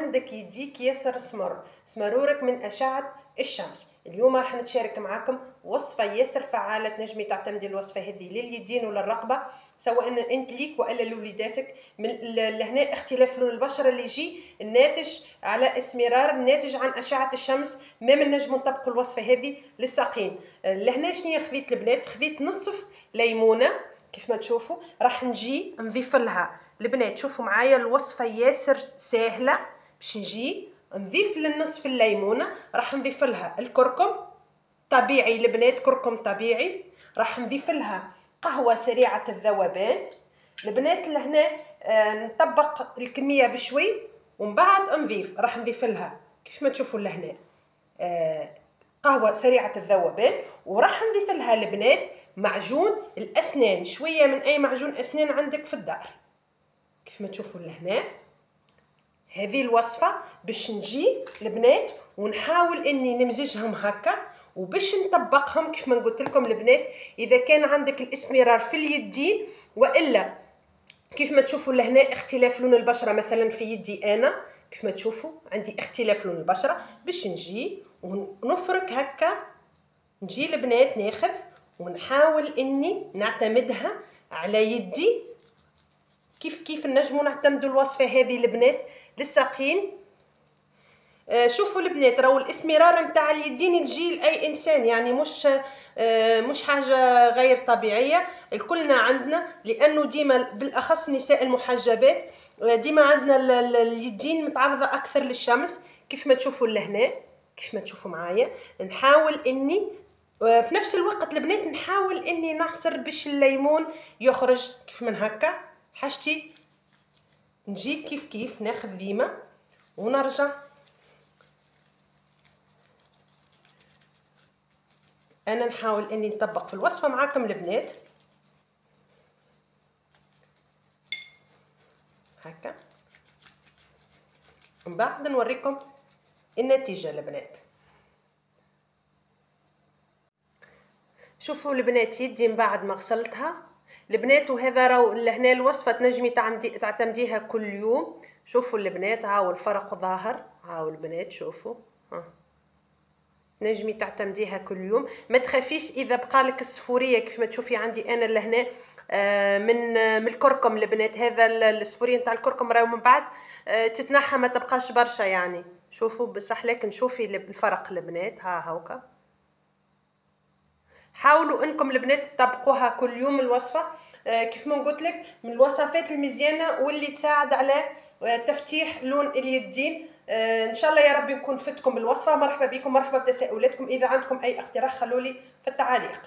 عندك يديك ياسر سمرورك من أشعة الشمس. اليوم راح نتشارك معكم وصفة ياسر فعالة تنجمي تعتمدي الوصفة هذه لليدين وللرقبة، سواء انت ليك والا لوليداتك. من لهنا اختلاف لون البشرة اللي يجي الناتج على اسمرار الناتج عن أشعة الشمس. ما من نجم نطبقوا الوصفة هذه للساقين. لهنا شنيا خذيت البنات؟ خذيت نصف ليمونة كيف ما تشوفوا. راح نجي نضيف لها البنات، شوفوا معايا الوصفة ياسر سهلة. باش نجي نضيف للنصف الليمونة، راح نضيف لها الكركم طبيعي البنات، كركم طبيعي. راح نضيف لها قهوة سريعة الذوبان البنات. لهنا نطبق الكمية بشوي ومن بعد نضيف، راح نضيف لها كيف ما تشوفوا لهنا قهوة سريعة الذوبان. وراح نضيف لها البنات معجون الأسنان، شوية من أي معجون أسنان عندك في الدار كيف ما تشوفوا لهنا. هذه الوصفة باش نجي البنات ونحاول اني نمزجهم هكا وباش نطبقهم كيف ما قلت لكم البنات. اذا كان عندك الاسمرار في اليدين والا كيف ما تشوفوا لهنا اختلاف لون البشرة، مثلا في يدي انا كيف ما تشوفوا عندي اختلاف لون البشرة، باش نجي ونفرك هكا. نجي البنات ناخذ ونحاول اني نعتمدها على يدي كيف نجموا نعتمدوا الوصفه هذه البنات للساقين. شوفوا البنات راهو الاسمرار نتاع اليدين يجي لاي انسان، يعني مش حاجه غير طبيعيه، الكلنا عندنا، لانه ديما بالاخص النساء المحجبات ديما عندنا اليدين متعرضه اكثر للشمس كيف ما تشوفوا لهنا. كيف ما تشوفوا معايا نحاول اني في نفس الوقت البنات نحاول اني نعصر باش الليمون يخرج كيف من هكا. حاجتي نجي كيف ناخذ ديما ونرجع. انا نحاول اني نطبق في الوصفه معاكم البنات هكا، من بعد نوريكم النتيجه البنات. شوفوا البنات يدي من بعد ما غسلتها البنات، وهذا راهو لهنا الوصفه تنجمي تعتمديها كل يوم. شوفوا البنات هاو الفرق ظاهر، هاو البنات شوفوا نجمي تعتمديها كل يوم. ما تخافيش اذا بقالك الصفوريه كيف ما تشوفي عندي انا لهنا من الكركم البنات. هذا الصفوريه نتاع الكركم راهو من بعد تتنحى ما تبقاش برشا يعني. شوفوا بصح لكن شوفي الفرق البنات هاوكا. حاولوا انكم البنات تطبقوها كل يوم الوصفه. كيف ما قلت لك من الوصفات المزيانه واللي تساعد على تفتيح لون اليدين. ان شاء الله يا ربي نكون فدتكم بالوصفه. مرحبا بكم، مرحبا بتساؤلاتكم. اذا عندكم اي اقتراح خلولي في التعاليق.